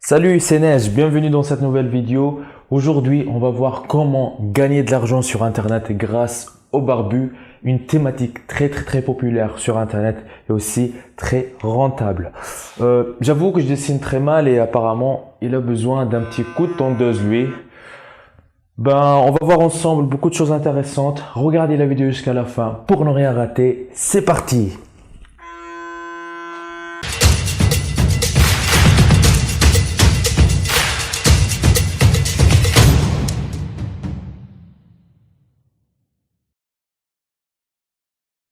Salut, c'est Neige, bienvenue dans cette nouvelle vidéo. Aujourd'hui, on va voir comment gagner de l'argent sur Internet grâce au barbu, une thématique très populaire sur Internet et aussi très rentable. J'avoue que je dessine très mal et apparemment, il a besoin d'un petit coup de tondeuse lui. On va voir ensemble beaucoup de choses intéressantes. Regardez la vidéo jusqu'à la fin pour ne rien rater. C'est parti!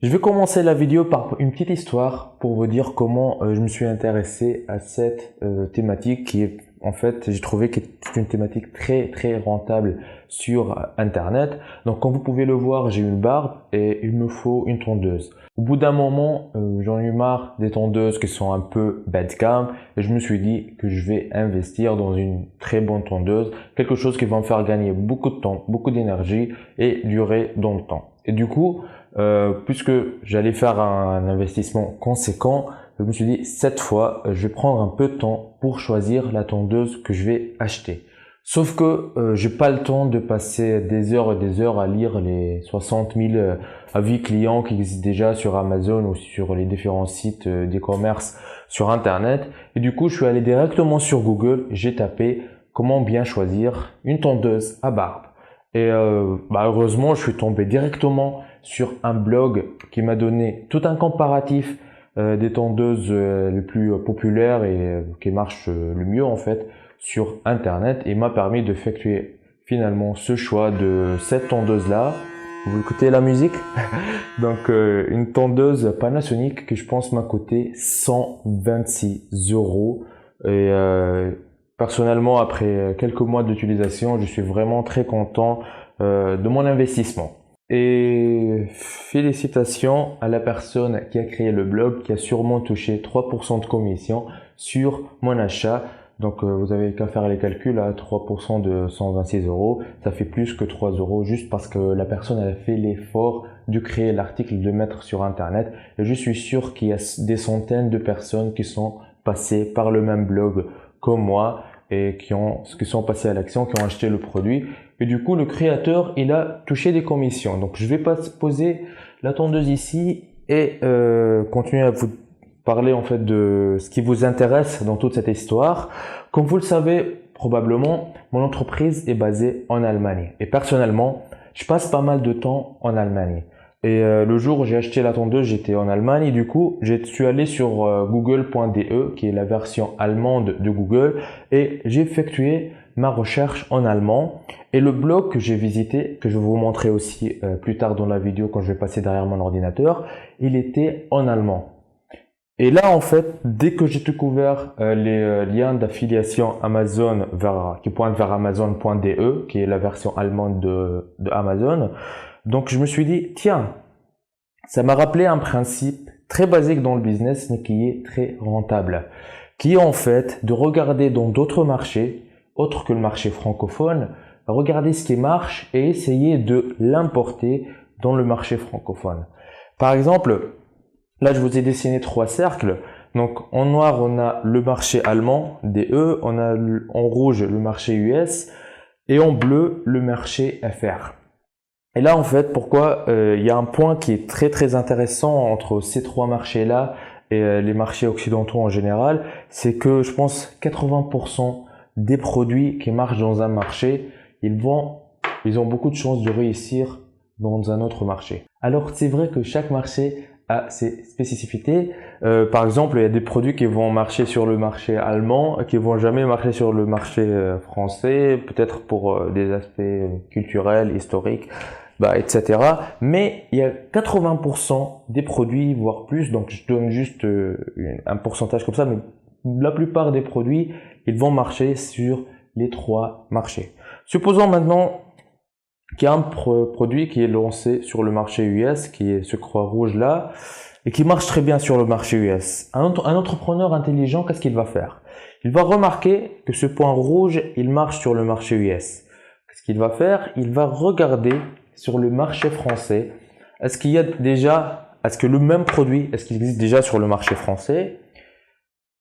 Je vais commencer la vidéo par une petite histoire pour vous dire comment je me suis intéressé à cette thématique qui est en fait, j'ai trouvé que c'est une thématique très rentable sur Internet. Donc comme vous pouvez le voir, j'ai une barbe et il me faut une tondeuse. Au bout d'un moment, j'en ai eu marre des tondeuses qui sont un peu bas de gamme et je me suis dit que je vais investir dans une très bonne tondeuse, quelque chose qui va me faire gagner beaucoup de temps, beaucoup d'énergie et durer dans le temps. Et du coup, puisque j'allais faire un investissement conséquent, je me suis dit cette fois je vais prendre un peu de temps pour choisir la tondeuse que je vais acheter. Sauf que j'ai pas le temps de passer des heures et des heures à lire les 60 000 avis clients qui existent déjà sur Amazon ou sur les différents sites d'e-commerce sur Internet. Et du coup, je suis allé directement sur Google, j'ai tapé comment bien choisir une tondeuse à barbe. Et heureusement, je suis tombé directement sur un blog qui m'a donné tout un comparatif des tondeuses les plus populaires et qui marchent le mieux en fait sur Internet et m'a permis d'effectuer finalement ce choix de cette tondeuse là. Vous écoutez la musique? Donc une tondeuse Panasonic que je pense m'a coûté 126 € et personnellement, après quelques mois d'utilisation, je suis vraiment très content de mon investissement. Et félicitations à la personne qui a créé le blog, qui a sûrement touché 3% de commission sur mon achat. Donc vous avez qu'à faire les calculs, à 3% de 126 €, ça fait plus que 3 € juste parce que la personne a fait l'effort de créer l'article, de le mettre sur Internet. Et je suis sûr qu'il y a des centaines de personnes qui sont passées par le même blog comme moi et qui sont passés à l'action, qui ont acheté le produit. Et du coup, le créateur, il a touché des commissions. Donc, je vais pas poser la tondeuse ici et continuer à vous parler en fait de ce qui vous intéresse dans toute cette histoire. Comme vous le savez probablement, mon entreprise est basée en Allemagne. Et personnellement, je passe pas mal de temps en Allemagne. Et le jour où j'ai acheté la tondeuse, j'étais en Allemagne et du coup, je suis allé sur google.de qui est la version allemande de Google et j'ai effectué ma recherche en allemand. Et le blog que j'ai visité, que je vais vous montrer aussi plus tard dans la vidéo quand je vais passer derrière mon ordinateur, il était en allemand. Et là, en fait, dès que j'ai découvert les liens d'affiliation Amazon qui pointent vers amazon.de, qui est la version allemande de Amazon, donc je me suis dit, tiens, ça m'a rappelé un principe très basique dans le business, mais qui est très rentable, qui est en fait de regarder dans d'autres marchés, autres que le marché francophone, regarder ce qui marche et essayer de l'importer dans le marché francophone. Par exemple, là je vous ai dessiné 3 cercles. Donc en noir on a le marché allemand, DE, on a en rouge le marché US et en bleu le marché FR. Et là, en fait, pourquoi il y a un point qui est très intéressant entre ces 3 marchés-là et les marchés occidentaux en général, c'est que je pense 80% des produits qui marchent dans un marché, ils ont beaucoup de chances de réussir dans un autre marché. Alors, c'est vrai que chaque marché a ses spécificités. Par exemple, il y a des produits qui vont marcher sur le marché allemand, qui vont jamais marcher sur le marché français, peut-être pour des aspects culturels, historiques, etc. Mais il y a 80% des produits, voire plus, donc je donne juste un pourcentage comme ça, mais la plupart des produits, ils vont marcher sur les 3 marchés. Supposons maintenant qu'il y a un produit qui est lancé sur le marché US, qui est ce croix rouge là, et qui marche très bien sur le marché US. Un entrepreneur intelligent, qu'est-ce qu'il va faire? Il va remarquer que ce point rouge, il marche sur le marché US. Qu'est-ce qu'il va faire? Il va regarder sur le marché français. Est-ce que le même produit, est-ce qu'il existe déjà sur le marché français?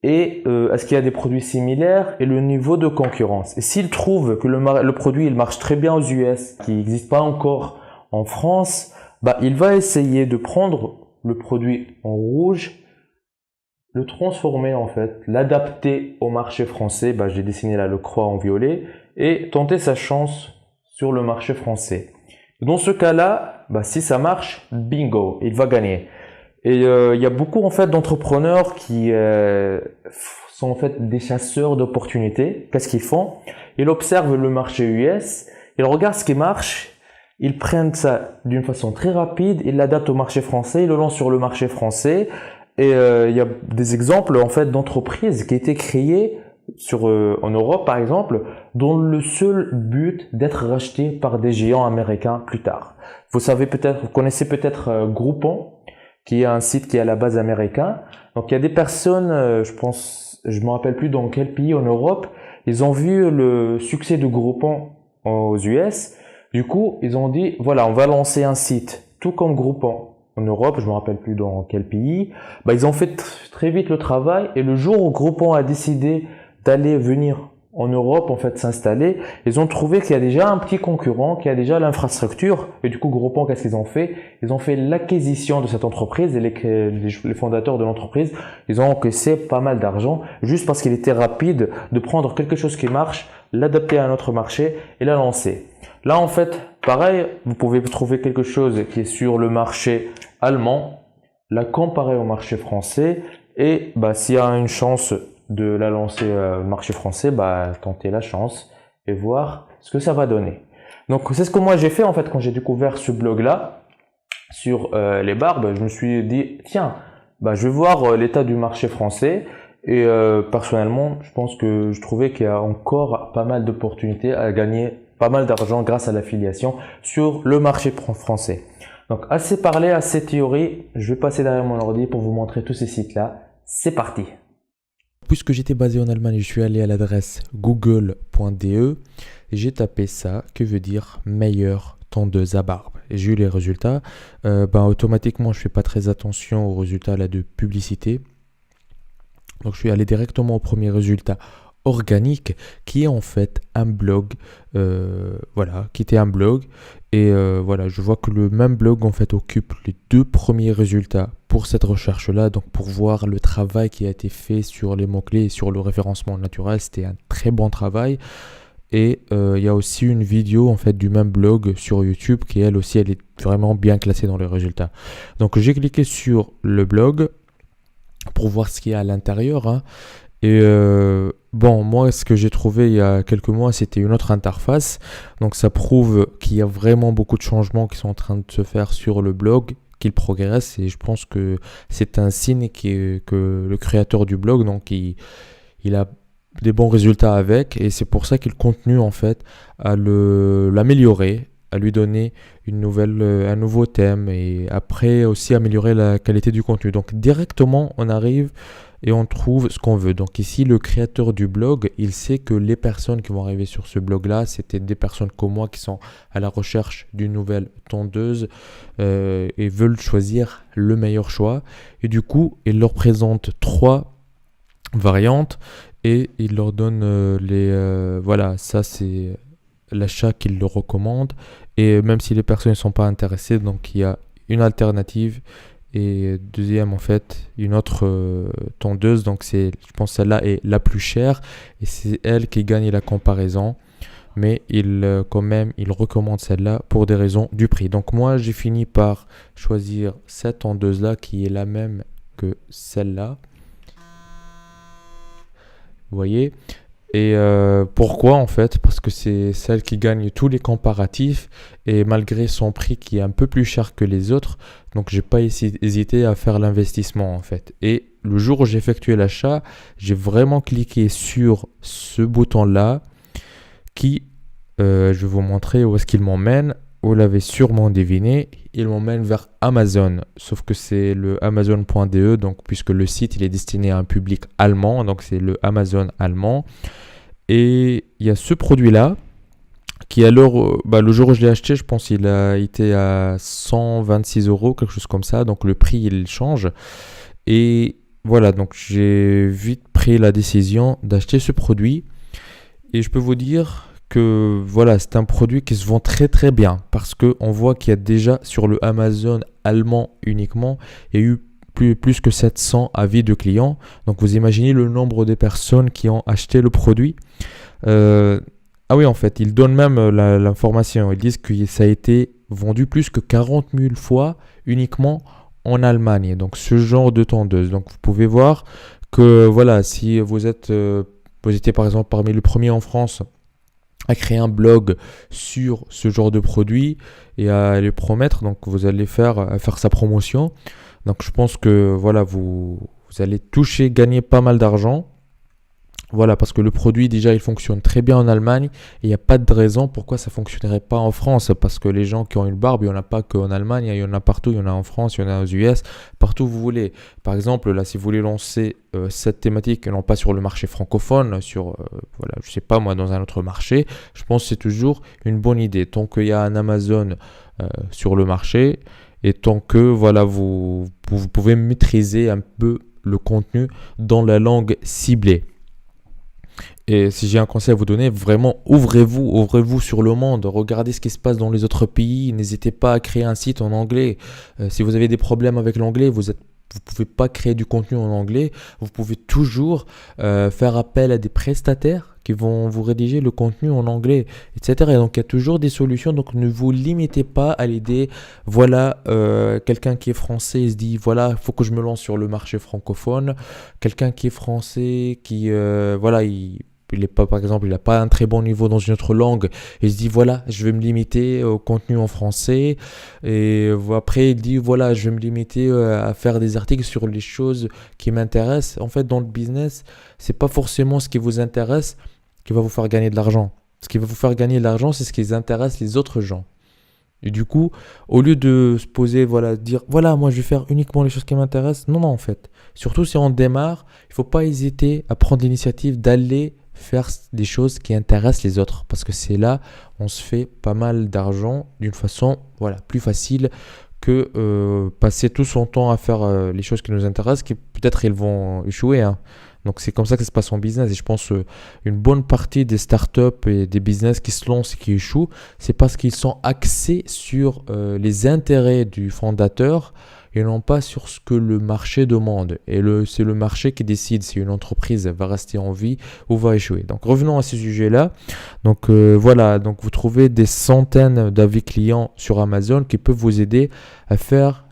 et est-ce qu'il y a des produits similaires et le niveau de concurrence. Et s'il trouve que le produit il marche très bien aux US, qui n'existe pas encore en France, bah, il va essayer de prendre le produit en rouge, le transformer en fait, l'adapter au marché français. Bah, j'ai dessiné là le croix en violet et tenter sa chance sur le marché français. Dans ce cas-là, bah, si ça marche, bingo, il va gagner. Et il y a beaucoup en fait d'entrepreneurs qui sont en fait des chasseurs d'opportunités. Qu'est-ce qu'ils font? Ils observent le marché US, ils regardent ce qui marche, ils prennent ça d'une façon très rapide, ils l'adaptent au marché français, ils le lancent sur le marché français. Et il y a des exemples en fait d'entreprises qui étaient créées en Europe par exemple, dont le seul but d'être racheté par des géants américains plus tard. Vous connaissez peut-être Groupon, qui est un site qui est à la base américain. Donc il y a des personnes, je me rappelle plus dans quel pays en Europe, ils ont vu le succès de Groupon aux US. Du coup, ils ont dit, voilà, on va lancer un site, tout comme Groupon en Europe, je me rappelle plus dans quel pays. Bah, ils ont fait très vite le travail, et le jour où Groupon a décidé d'aller venir en Europe, en fait, s'installer, ils ont trouvé qu'il y a déjà un petit concurrent, qu'il y a déjà l'infrastructure, et du coup, Groupon, qu'est-ce qu'ils ont fait? Ils ont fait l'acquisition de cette entreprise, et les fondateurs de l'entreprise, ils ont encaissé pas mal d'argent, juste parce qu'il était rapide de prendre quelque chose qui marche, l'adapter à un autre marché, et la lancer. Là, en fait, pareil, vous pouvez trouver quelque chose qui est sur le marché allemand, la comparer au marché français, et bah, s'il y a une chance de la lancer au marché français, bah, tenter la chance et voir ce que ça va donner. Donc, c'est ce que moi j'ai fait en fait quand j'ai découvert ce blog-là sur les barbes. Je me suis dit, tiens, bah, je vais voir l'état du marché français. Et personnellement, je pense que je trouvais qu'il y a encore pas mal d'opportunités à gagner pas mal d'argent grâce à l'affiliation sur le marché français. Donc, assez parlé, assez théorie. Je vais passer derrière mon ordi pour vous montrer tous ces sites-là. C'est parti! Puisque j'étais basé en Allemagne, je suis allé à l'adresse google.de et j'ai tapé ça, que veut dire meilleure tondeuse à barbe. Et j'ai eu les résultats. Automatiquement, je fais pas très attention aux résultats là, de publicité. Donc je suis allé directement au premier résultat organique qui est en fait un blog, qui était un blog et je vois que le même blog en fait occupe les deux premiers résultats pour cette recherche là, donc pour voir le travail qui a été fait sur les mots-clés et sur le référencement naturel, c'était un très bon travail. Et il y a aussi une vidéo en fait du même blog sur YouTube qui elle aussi elle est vraiment bien classée dans les résultats. Donc j'ai cliqué sur le blog pour voir ce qu'il y a à l'intérieur, hein. Et moi, ce que j'ai trouvé il y a quelques mois, c'était une autre interface. Donc, ça prouve qu'il y a vraiment beaucoup de changements qui sont en train de se faire sur le blog, qu'il progresse. Et je pense que c'est un signe que le créateur du blog, donc, il a des bons résultats avec. Et c'est pour ça qu'il continue, en fait, à l'améliorer, à lui donner un nouveau thème et après aussi améliorer la qualité du contenu. Donc, directement, on arrive et on trouve ce qu'on veut. Donc ici, le créateur du blog, il sait que les personnes qui vont arriver sur ce blog-là, c'était des personnes comme moi qui sont à la recherche d'une nouvelle tondeuse et veulent choisir le meilleur choix. Et du coup, il leur présente 3 variantes et il leur donne ça c'est l'achat qu'il leur recommande. Et même si les personnes ne sont pas intéressées, donc il y a une alternative. Et deuxième, en fait, une autre tondeuse. Donc, je pense que celle-là est la plus chère. Et c'est elle qui gagne la comparaison. Mais il recommande celle-là pour des raisons du prix. Donc, moi, j'ai fini par choisir cette tondeuse-là qui est la même que celle-là. Vous voyez ? Et pourquoi en fait? Parce que c'est celle qui gagne tous les comparatifs et malgré son prix qui est un peu plus cher que les autres, donc j'ai pas hésité à faire l'investissement en fait. Et le jour où j'ai effectué l'achat, j'ai vraiment cliqué sur ce bouton-là qui, je vais vous montrer où est-ce qu'il m'emmène. Vous l'avez sûrement deviné, il m'emmène vers Amazon, sauf que c'est le Amazon.de, donc puisque le site il est destiné à un public allemand, donc c'est le Amazon allemand. Et il y a ce produit-là qui alors, le jour où je l'ai acheté, je pense qu'il a été à 126 €, quelque chose comme ça, donc le prix il change. Et voilà, donc j'ai vite pris pris la décision d'acheter ce produit. Et je peux vous dire que voilà, c'est un produit qui se vend très très bien parce qu'on voit qu'il y a déjà sur le Amazon allemand uniquement, il y a eu plus que 700 avis de clients. Donc vous imaginez le nombre de personnes qui ont acheté le produit. Ah oui, en fait, ils donnent même l'information. Ils disent que ça a été vendu plus que 40 000 fois uniquement en Allemagne. Donc ce genre de tondeuse. Donc vous pouvez voir que voilà, si vous étiez par exemple parmi les premiers en France à créer un blog sur ce genre de produit et à les promettre, donc vous allez faire sa promotion. Donc je pense que voilà, vous allez gagner pas mal d'argent. Voilà, parce que le produit déjà il fonctionne très bien en Allemagne et il n'y a pas de raison pourquoi ça ne fonctionnerait pas en France, parce que les gens qui ont une barbe, il n'y en a pas qu'en Allemagne, il y en a partout, il y en a en France, il y en a aux US, partout où vous voulez. Par exemple, là, si vous voulez lancer cette thématique, non pas sur le marché francophone, voilà, je sais pas moi, dans un autre marché, je pense que c'est toujours une bonne idée. Tant qu'il y a un Amazon sur le marché et tant que voilà, vous pouvez maîtriser un peu le contenu dans la langue ciblée. Et si j'ai un conseil à vous donner, vraiment ouvrez-vous sur le monde, regardez ce qui se passe dans les autres pays, n'hésitez pas à créer un site en anglais. Si vous avez des problèmes avec l'anglais, vous pouvez pas créer du contenu en anglais, vous pouvez toujours faire appel à des prestataires qui vont vous rédiger le contenu en anglais, etc. Et donc il y a toujours des solutions, donc ne vous limitez pas à l'idée, voilà, quelqu'un qui est français, il se dit, voilà, il faut que je me lance sur le marché francophone. Quelqu'un qui est français, voilà, il est pas, par exemple, il n'a pas un très bon niveau dans une autre langue. Il se dit, voilà, je vais me limiter au contenu en français. Et après, il dit, voilà, je vais me limiter à faire des articles sur les choses qui m'intéressent. En fait, dans le business, c'est pas forcément ce qui vous intéresse qui va vous faire gagner de l'argent. Ce qui va vous faire gagner de l'argent, c'est ce qui intéresse les autres gens. Et du coup, au lieu de se poser, voilà, dire, voilà, moi je vais faire uniquement les choses qui m'intéressent. Non, en fait. Surtout si on démarre, il ne faut pas hésiter à prendre l'initiative d'aller faire des choses qui intéressent les autres, parce que c'est là on se fait pas mal d'argent d'une façon voilà, plus facile que passer tout son temps à faire les choses qui nous intéressent, qui peut-être ils vont échouer, hein. Donc c'est comme ça que ça se passe en business, et je pense une bonne partie des startups et des business qui se lancent et qui échouent, c'est parce qu'ils sont axés sur les intérêts du fondateur et non pas sur ce que le marché demande. Et c'est le marché qui décide si une entreprise va rester en vie ou va échouer. Donc revenons à ce sujet-là. Donc voilà, donc vous trouvez des centaines d'avis clients sur Amazon qui peuvent vous aider à faire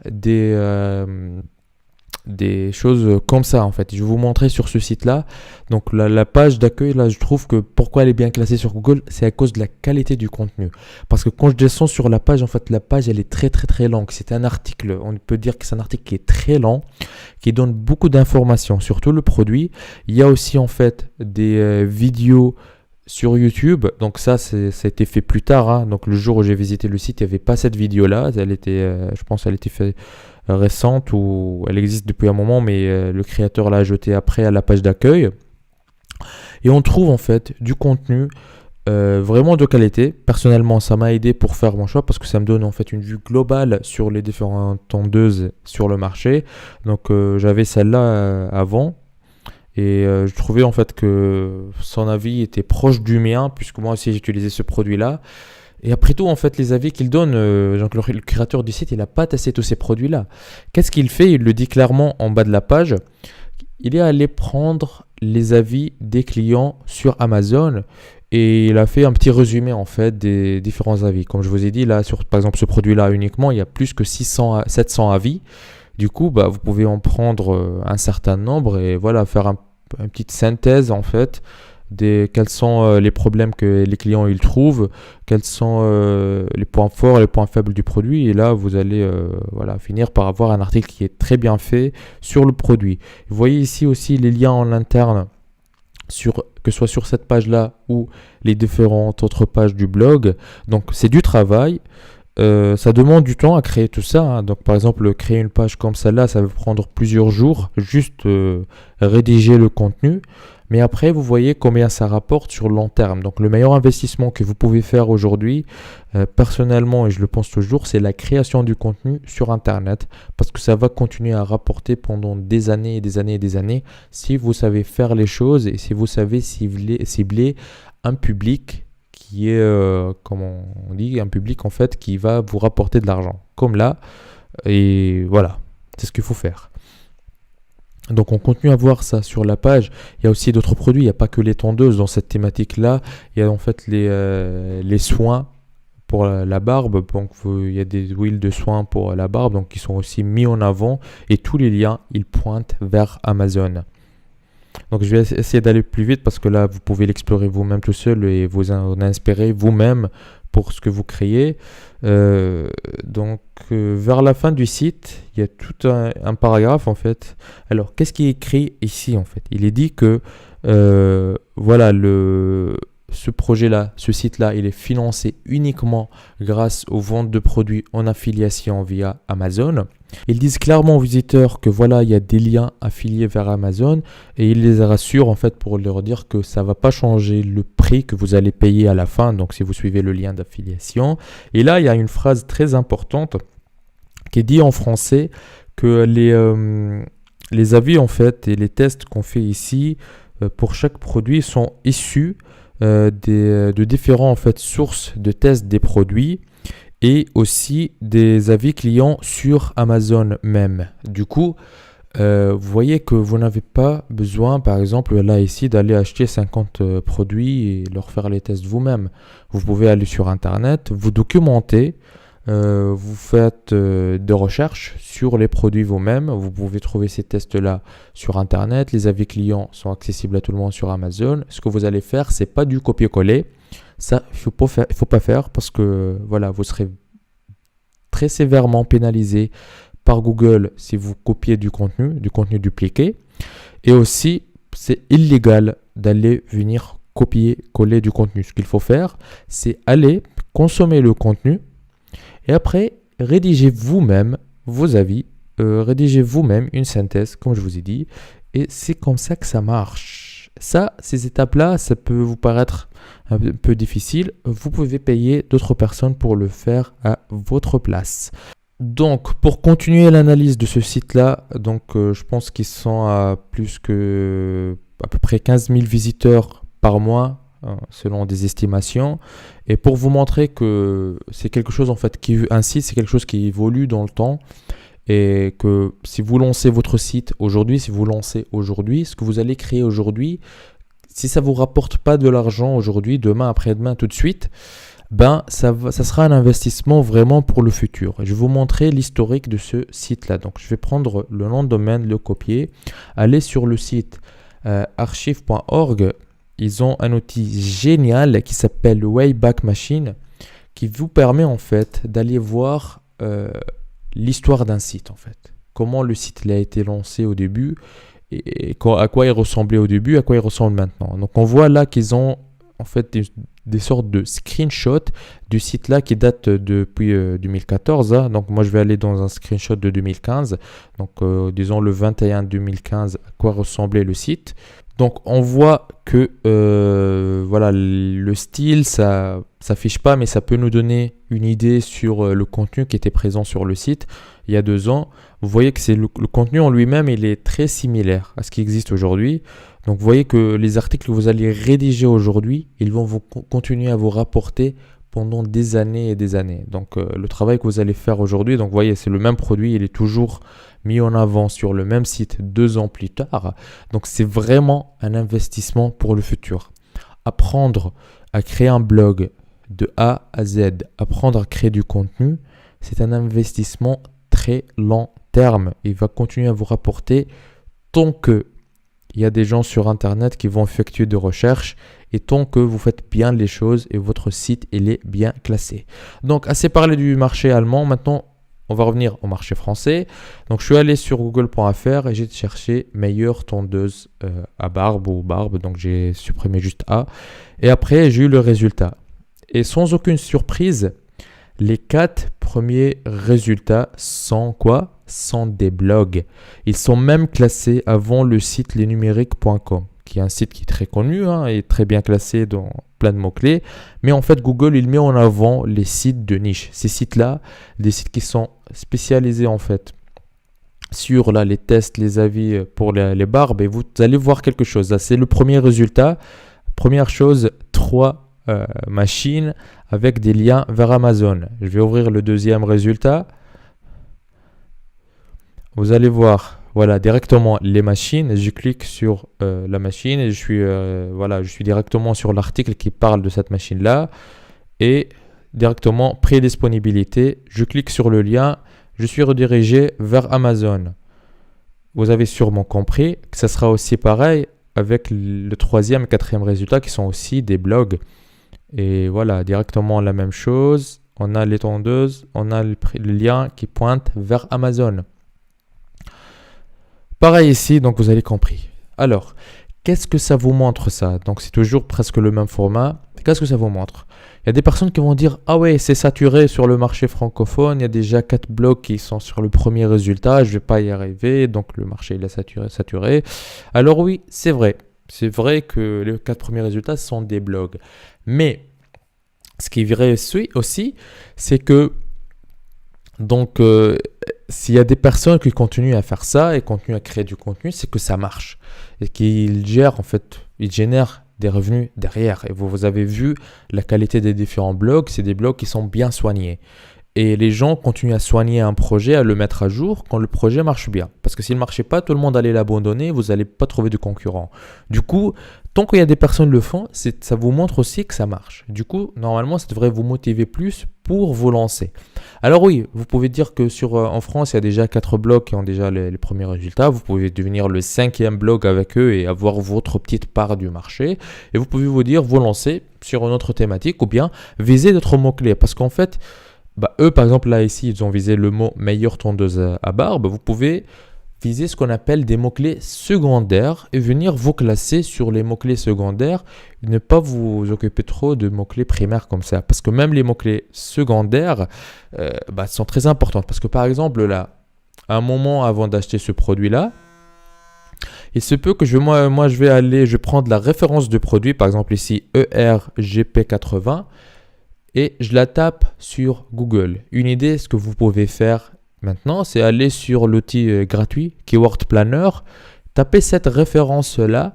des choses comme ça en fait. Je vais vous montrer sur ce site-là. Donc la page d'accueil, là, je trouve que pourquoi elle est bien classée sur Google, c'est à cause de la qualité du contenu. Parce que quand je descends sur la page, en fait, la page, elle est très très très longue. C'est un article, on peut dire que c'est un article qui est très lent, qui donne beaucoup d'informations sur tout le produit. Il y a aussi en fait des vidéos sur YouTube. Donc ça a été fait plus tard, hein. Donc le jour où j'ai visité le site, il n'y avait pas cette vidéo-là. Elle était, je pense, elle était faite récente, ou elle existe depuis un moment, mais le créateur l'a ajoutée après à la page d'accueil. Et on trouve en fait du contenu vraiment de qualité. Personnellement, ça m'a aidé pour faire mon choix parce que ça me donne en fait une vue globale sur les différentes tondeuses sur le marché. Donc j'avais celle-là avant. Et je trouvais en fait que son avis était proche du mien, puisque moi aussi j'utilisais ce produit-là. Et après tout, en fait, les avis qu'il donne, donc le créateur du site, il n'a pas testé tous ces produits-là. Qu'est-ce qu'il fait? Il le dit clairement en bas de la page. Il est allé prendre les avis des clients sur Amazon et il a fait un petit résumé en fait des différents avis. Comme je vous ai dit, là, sur par exemple ce produit-là uniquement, il y a plus que 700 avis. Du coup, bah, vous pouvez en prendre un certain nombre et voilà, faire une petite synthèse en fait quels sont les problèmes que les clients ils trouvent, quels sont les points forts et les points faibles du produit. Et là, vous allez voilà, finir par avoir un article qui est très bien fait sur le produit. Vous voyez ici aussi les liens en interne, que ce soit sur cette page-là ou les différentes autres pages du blog. Donc, c'est du travail. ça demande du temps à créer tout ça, hein. Donc, par exemple, créer une page comme celle-là, ça va prendre plusieurs jours, juste rédiger le contenu. Mais après, vous voyez combien ça rapporte sur le long terme. Donc, le meilleur investissement que vous pouvez faire aujourd'hui, personnellement, et je le pense toujours, c'est la création du contenu sur Internet. Parce que ça va continuer à rapporter pendant des années et des années et des années si vous savez faire les choses et si vous savez cibler un public qui est, comment on dit, un public en fait qui va vous rapporter de l'argent. Comme là, et voilà, c'est ce qu'il faut faire. Donc on continue à voir ça sur la page. Il y a aussi d'autres produits, il n'y a pas que les tondeuses dans cette thématique-là. Il y a en fait les soins pour la barbe. Donc il y a des huiles de soins pour la barbe donc, qui sont aussi mis en avant. Et tous les liens, ils pointent vers Amazon. Donc je vais essayer d'aller plus vite parce que là, vous pouvez l'explorer vous-même tout seul et vous en inspirer vous-même pour ce que vous créez. Vers la fin du site, il y a tout un paragraphe en fait. Alors, qu'est-ce qui est écrit ici en fait? Il est dit que voilà, ce projet-là, ce site-là, il est financé uniquement grâce aux ventes de produits en affiliation via Amazon. Ils disent clairement aux visiteurs que voilà, il y a des liens affiliés vers Amazon et ils les rassurent en fait pour leur dire que ça ne va pas changer le prix que vous allez payer à la fin, donc si vous suivez le lien d'affiliation. Et là, il y a une phrase très importante qui dit en français que les avis en fait et les tests qu'on fait ici pour chaque produit sont issus de différents en fait, sources de tests des produits et aussi des avis clients sur Amazon même. Du coup, vous voyez que vous n'avez pas besoin, par exemple, là ici, d'aller acheter 50 produits et leur faire les tests vous-même. Vous pouvez aller sur Internet, vous documenter, vous faites des recherches sur les produits vous-même. Vous pouvez trouver ces tests-là sur Internet. Les avis clients sont accessibles à tout le monde sur Amazon. Ce que vous allez faire, c'est pas du copier-coller. Ça, il faut pas faire parce que voilà, vous serez très sévèrement pénalisé par Google si vous copiez du contenu dupliqué. Et aussi, c'est illégal d'aller venir copier-coller du contenu. Ce qu'il faut faire, c'est aller consommer le contenu et après, rédigez vous-même vos avis, rédigez vous-même une synthèse, comme je vous ai dit, et c'est comme ça que ça marche. Ça, ces étapes-là, ça peut vous paraître un peu difficile. Vous pouvez payer d'autres personnes pour le faire à votre place. Donc, pour continuer l'analyse de ce site-là, je pense qu'ils sont à à peu près 15 000 visiteurs par mois, selon des estimations. Et pour vous montrer que c'est quelque chose en fait un site, c'est quelque chose qui évolue dans le temps. Et que si vous lancez votre site aujourd'hui, ce que vous allez créer aujourd'hui, si ça ne vous rapporte pas de l'argent aujourd'hui, demain, après-demain, tout de suite, ça sera un investissement vraiment pour le futur. Je vais vous montrer l'historique de ce site-là. Donc, je vais prendre le nom de domaine, le copier, aller sur le site archive.org. Ils ont un outil génial qui s'appelle Wayback Machine qui vous permet en fait d'aller voir l'histoire d'un site en fait. Comment le site a été lancé au début et à quoi il ressemblait au début, à quoi il ressemble maintenant. Donc on voit là qu'ils ont en fait des sortes de screenshots du site là qui date depuis 2014. Hein. Donc moi je vais aller dans un screenshot de 2015. Donc disons le 21 2015, à quoi ressemblait le site. Donc on voit que voilà, le style, ça s'affiche pas, mais ça peut nous donner une idée sur le contenu qui était présent sur le site il y a 2 ans. Vous voyez que le contenu en lui-même, il est très similaire à ce qui existe aujourd'hui. Donc vous voyez que les articles que vous allez rédiger aujourd'hui, ils vont continuer à vous rapporter pendant des années et des années. Donc le travail que vous allez faire aujourd'hui, donc vous voyez, c'est le même produit, il est toujours mis en avant sur le même site 2 ans plus tard. Donc c'est vraiment un investissement pour le futur. Apprendre à créer un blog de A à Z, apprendre à créer du contenu, c'est un investissement très long terme. Il va continuer à vous rapporter tant que il y a des gens sur Internet qui vont effectuer des recherches et tant que vous faites bien les choses et votre site il est bien classé. Donc, assez parlé du marché allemand. Maintenant, on va revenir au marché français. Donc, je suis allé sur google.fr et j'ai cherché meilleure tondeuse à barbe ou barbe. Donc, j'ai supprimé juste A. Et après, j'ai eu le résultat. Et sans aucune surprise, Les 4 premiers résultats sont quoi? Sont des blogs. Ils sont même classés avant le site lesnumériques.com, qui est un site qui est très connu et très bien classé dans plein de mots-clés. Mais en fait, Google, il met en avant les sites de niche. Ces sites-là, des sites qui sont spécialisés en fait sur les tests, les avis pour les barbes. Et vous allez voir quelque chose. Là, c'est le premier résultat. Première chose, 3 machines avec des liens vers Amazon. Je vais ouvrir le deuxième résultat. Vous allez voir, voilà, directement les machines. Je clique sur la machine et je suis directement sur l'article qui parle de cette machine-là. Et directement, pré-disponibilité. Je clique sur le lien. Je suis redirigé vers Amazon. Vous avez sûrement compris que ça sera aussi pareil avec le troisième et quatrième résultat qui sont aussi des blogs. Et voilà, directement la même chose. On a les tondeuses, on a le lien qui pointe vers Amazon. Pareil ici, donc vous avez compris. Alors, qu'est-ce que ça vous montre ça? Donc c'est toujours presque le même format. Qu'est-ce que ça vous montre? Il y a des personnes qui vont dire « Ah ouais, c'est saturé sur le marché francophone, il y a déjà 4 blogs qui sont sur le premier résultat, je ne vais pas y arriver, donc le marché il est saturé. » Alors oui, c'est vrai. C'est vrai que les 4 premiers résultats sont des blogs. Mais ce qui est vrai aussi, c'est que donc s'il y a des personnes qui continuent à faire ça et continuent à créer du contenu, c'est que ça marche. Et qu'ils gèrent en fait, ils génèrent des revenus derrière. Et vous avez vu la qualité des différents blogs, c'est des blogs qui sont bien soignés. Et les gens continuent à soigner un projet, à le mettre à jour quand le projet marche bien. Parce que s'il ne marchait pas, tout le monde allait l'abandonner, vous n'allez pas trouver de concurrents. Du coup, tant qu'il y a des personnes qui le font, ça vous montre aussi que ça marche. Du coup, normalement, ça devrait vous motiver plus pour vous lancer. Alors oui, vous pouvez dire que en France, il y a déjà 4 blogs qui ont déjà les premiers résultats. Vous pouvez devenir le 5e blog avec eux et avoir votre petite part du marché. Et vous pouvez vous lancer sur une autre thématique ou bien viser d'autres mots-clés. Parce qu'en fait, eux, par exemple, là, ici, ils ont visé le mot « meilleure tondeuse à barbe ». Vous pouvez viser ce qu'on appelle des mots-clés secondaires et venir vous classer sur les mots-clés secondaires et ne pas vous occuper trop de mots-clés primaires comme ça. Parce que même les mots-clés secondaires sont très importants. Parce que, par exemple, là, à un moment avant d'acheter ce produit-là, il se peut que je vais prendre la référence de produit, par exemple ici ERGP80, et je la tape sur Google. Une idée, ce que vous pouvez faire maintenant, c'est aller sur l'outil gratuit Keyword Planner, taper cette référence-là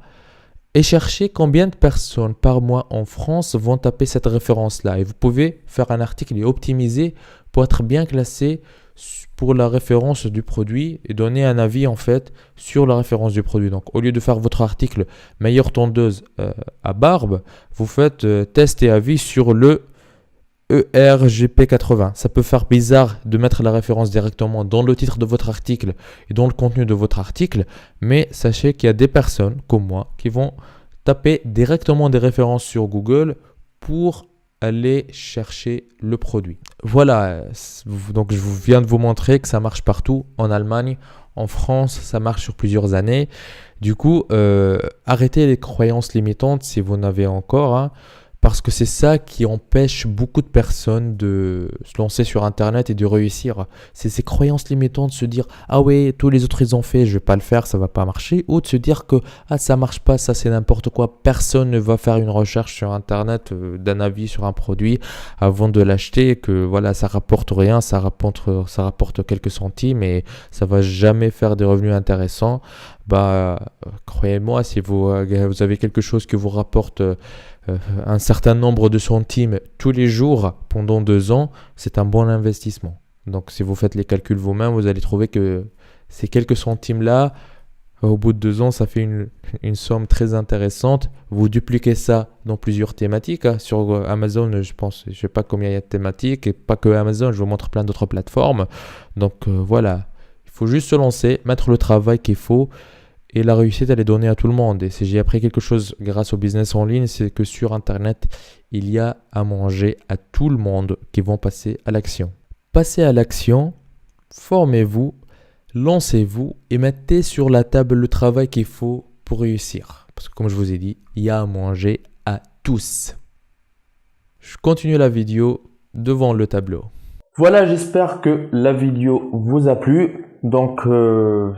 et chercher combien de personnes par mois en France vont taper cette référence-là. Et vous pouvez faire un article et optimiser pour être bien classé pour la référence du produit et donner un avis en fait sur la référence du produit. Donc au lieu de faire votre article meilleure tondeuse à barbe, vous faites test et avis sur le ERGP80. Ça peut faire bizarre de mettre la référence directement dans le titre de votre article et dans le contenu de votre article, mais sachez qu'il y a des personnes comme moi qui vont taper directement des références sur Google pour aller chercher le produit. Voilà, donc je viens de vous montrer que ça marche partout en Allemagne, en France, ça marche sur plusieurs années. Du coup, arrêtez les croyances limitantes si vous n'avez encore, parce que c'est ça qui empêche beaucoup de personnes de se lancer sur Internet et de réussir. C'est ces croyances limitantes de se dire « Ah ouais, tous les autres ils ont fait, je vais pas le faire, ça va pas marcher » ou de se dire que « Ah ça marche pas, ça c'est n'importe quoi, personne ne va faire une recherche sur Internet d'un avis sur un produit avant de l'acheter, que voilà ça rapporte rien, ça rapporte quelques centimes et ça va jamais faire des revenus intéressants. » Croyez-moi, si vous avez quelque chose qui vous rapporte un certain nombre de centimes tous les jours pendant 2 ans, c'est un bon investissement. Donc si vous faites les calculs vous-même, vous allez trouver que ces quelques centimes-là, au bout de 2 ans, ça fait une somme très intéressante. Vous dupliquez ça dans plusieurs thématiques. Sur Amazon, je ne sais pas combien il y a de thématiques, et pas que Amazon, je vous montre plein d'autres plateformes. Donc voilà, il faut juste se lancer, mettre le travail qu'il faut. Et la réussite, elle est donnée à tout le monde. Et si j'ai appris quelque chose grâce au business en ligne, c'est que sur Internet, il y a à manger à tout le monde qui vont passer à l'action. Passez à l'action, formez-vous, lancez-vous et mettez sur la table le travail qu'il faut pour réussir. Parce que comme je vous ai dit, il y a à manger à tous. Je continue la vidéo devant le tableau. Voilà, j'espère que la vidéo vous a plu. Donc,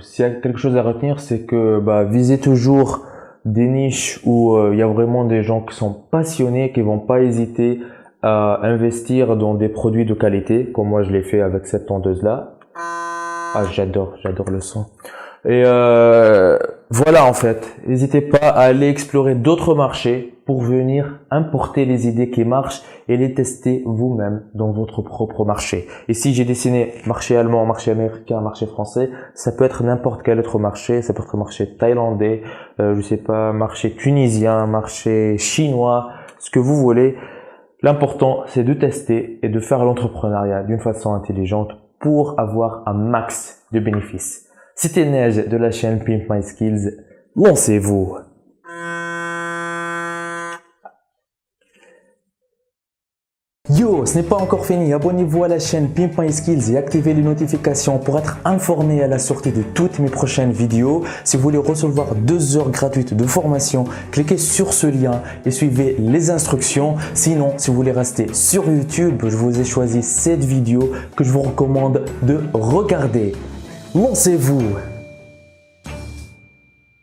s'il y a quelque chose à retenir, c'est que visez toujours des niches où il y a vraiment des gens qui sont passionnés, qui vont pas hésiter à investir dans des produits de qualité, comme moi je l'ai fait avec cette tondeuse-là. Ah, j'adore le son. Et voilà, en fait, n'hésitez pas à aller explorer d'autres marchés pour venir importer les idées qui marchent et les tester vous-même dans votre propre marché. Et si j'ai dessiné marché allemand, marché américain, marché français, ça peut être n'importe quel autre marché, ça peut être marché thaïlandais, je sais pas, marché tunisien, marché chinois, ce que vous voulez. L'important, c'est de tester et de faire l'entrepreneuriat d'une façon intelligente pour avoir un max de bénéfices. C'était Neige de la chaîne Pimp My Skills. Lancez-vous! Yo, ce n'est pas encore fini. Abonnez-vous à la chaîne Pimp My Skills et activez les notifications pour être informé à la sortie de toutes mes prochaines vidéos. Si vous voulez recevoir 2 heures gratuites de formation, cliquez sur ce lien et suivez les instructions. Sinon, si vous voulez rester sur YouTube, je vous ai choisi cette vidéo que je vous recommande de regarder. Lancez-vous!